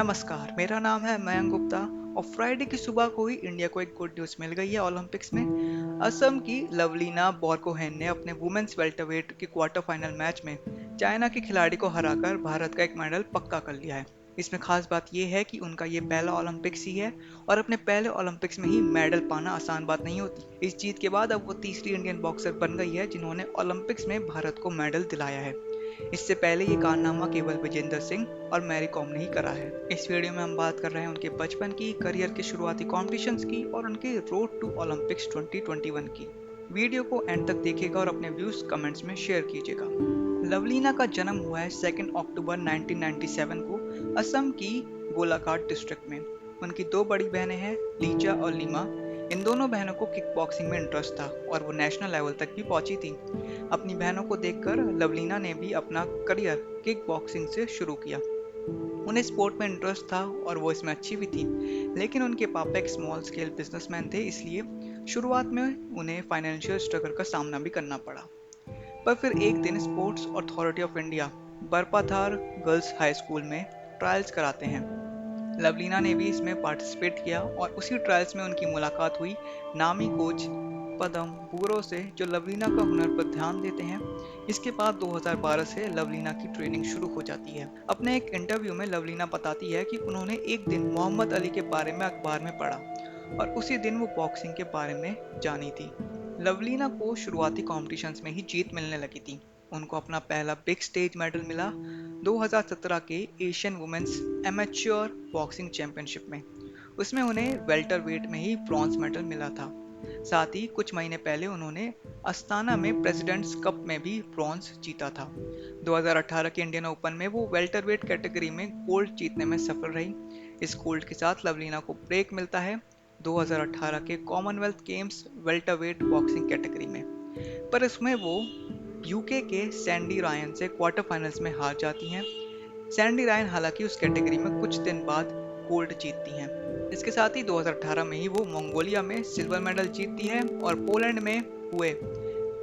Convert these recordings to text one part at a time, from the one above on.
नमस्कार, मेरा नाम है मयंक गुप्ता और फ्राइडे की सुबह को ही इंडिया को एक गुड न्यूज़ मिल गई है ओलंपिक्स में। असम की लवलीना बोरगोहेन ने अपने वुमेन्स वेल्टरवेट के क्वार्टर फाइनल मैच में चाइना के खिलाड़ी को हराकर भारत का एक मेडल पक्का कर लिया है। इसमें खास बात यह है कि उनका ये पहला ओलंपिक्स ही है और अपने पहले ओलंपिक्स में ही मेडल पाना आसान बात नहीं होती। इस जीत के बाद अब वो तीसरी इंडियन बॉक्सर बन गई है जिन्होंने ओलंपिक्स में भारत को मेडल दिलाया है। इससे पहले ये कारनामा केवल विजेंदर सिंह और मैरी कॉम ने ही करा है। इस वीडियो में हम बात कर रहे हैं उनके बचपन की, करियर के शुरुआती कॉम्पिटिशन्स की और उनके रोड टू ओलंपिक्स 2021 की। वीडियो को एंड तक देखिएगा और अपने व्यूज कमेंट्स में शेयर कीजिएगा। लवलीना का जन्म हुआ है 2 अक्टूबर 1997 को असम की गोलाघाट डिस्ट्रिक्ट में। उनकी दो बड़ी बहनें हैं, लीजा और लीमा। इन दोनों बहनों को किक बॉक्सिंग में इंटरेस्ट था और वो नेशनल लेवल तक भी पहुंची थी। अपनी बहनों को देखकर लवलीना ने भी अपना करियर किक बॉक्सिंग से शुरू किया। उन्हें स्पोर्ट में इंटरेस्ट था और वो इसमें अच्छी भी थी, लेकिन उनके पापा एक स्मॉल स्केल बिजनेसमैन थे, इसलिए शुरुआत में उन्हें फाइनेंशियल स्ट्रगल का सामना भी करना पड़ा। पर फिर एक दिन sports authority of India Barpathar girls high school में ट्रायल्स कराते हैं। लवलीना ने भी इसमें पार्टिसिपेट किया और उसी ट्रायल्स में उनकी मुलाकात हुई नामी कोच पदम बुगरो से, जो लवलीना का हुनर पर ध्यान देते हैं। इसके बाद 2012 से लवलीना की ट्रेनिंग शुरू हो जाती है। अपने एक इंटरव्यू में लवलीना बताती है कि उन्होंने एक दिन मोहम्मद अली के बारे में अखबार में पढ़ा और उसी दिन वो बॉक्सिंग के बारे में जानी थी। लवलीना को शुरुआती कॉम्पिटिशन्स में ही जीत मिलने लगी थी। उनको अपना पहला बिग स्टेज मेडल मिला 2017 के Asian women's amateur boxing championship में। उसमें उन्हें वेल्टर वेट में ही ब्रॉन्ज मेडल मिला था। साथ ही कुछ महीने पहले उन्होंने अस्ताना में प्रेसिडेंट्स कप में भी ब्रॉन्ज जीता था। 2018 के इंडियन ओपन में वो वेल्टरवेट कैटेगरी में गोल्ड जीतने में सफल रही। इस गोल्ड के साथ लवलीना को ब्रेक मिलता है 2018 के Commonwealth games welterweight boxing category में, पर इसमें वो यूके के सैंडी रायन से क्वार्टर फाइनल्स में हार जाती हैं। सैंडी रायन हालांकि उस कैटेगरी में कुछ दिन बाद गोल्ड जीतती हैं। इसके साथ ही 2018 में ही वो मंगोलिया में सिल्वर मेडल जीतती है और पोलैंड में हुए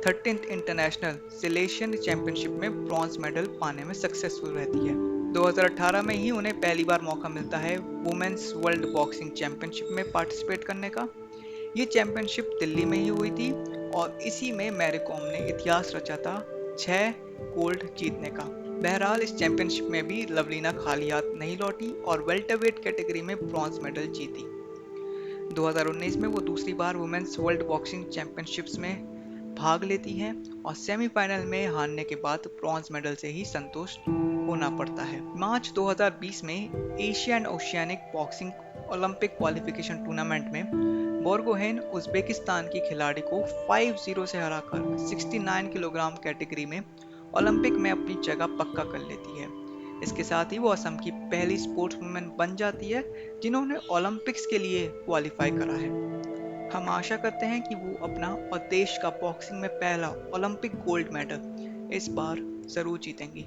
13th इंटरनेशनल सिलेशियन चैंपियनशिप में ब्रॉन्ज मेडल पाने में सक्सेसफुल रहती है। 2018 में ही उन्हें पहली बार मौका मिलता है वुमेन्स वर्ल्ड बॉक्सिंग चैंपियनशिप में पार्टिसिपेट करने का। ये चैंपियनशिप दिल्ली में ही हुई थी और इसी में मैरी कॉम ने इतिहास रचा था 6 गोल्ड जीतने का। बहरहाल इस चैंपियनशिप में भी लवलीना खाली हाथ नहीं लौटी और वेल्टरवेट कैटेगरी में ब्रॉन्ज मेडल जीती। 2019 में वो दूसरी बार वुमेन्स वर्ल्ड बॉक्सिंग चैंपियनशिप्स में भाग लेती हैं और सेमीफाइनल में हारने के बाद ब्रॉन्ज मेडल से ही संतुष्ट होना पड़ता है। मार्च 2020 में Asia and oceanic boxing Olympic qualification tournament में बोरगोहेन उज्बेकिस्तान की खिलाड़ी को 5-0 से हराकर 69 किलोग्राम कैटेगरी में ओलंपिक में अपनी जगह पक्का कर लेती है। इसके साथ ही वो असम की पहली स्पोर्ट्स वुमेन बन जाती है जिन्होंने ओलंपिक्स के लिए क्वालिफाई करा है। हम आशा करते हैं कि वो अपना और देश का बॉक्सिंग में पहला ओलंपिक गोल्ड मेडल इस बार जरूर जीतेंगी।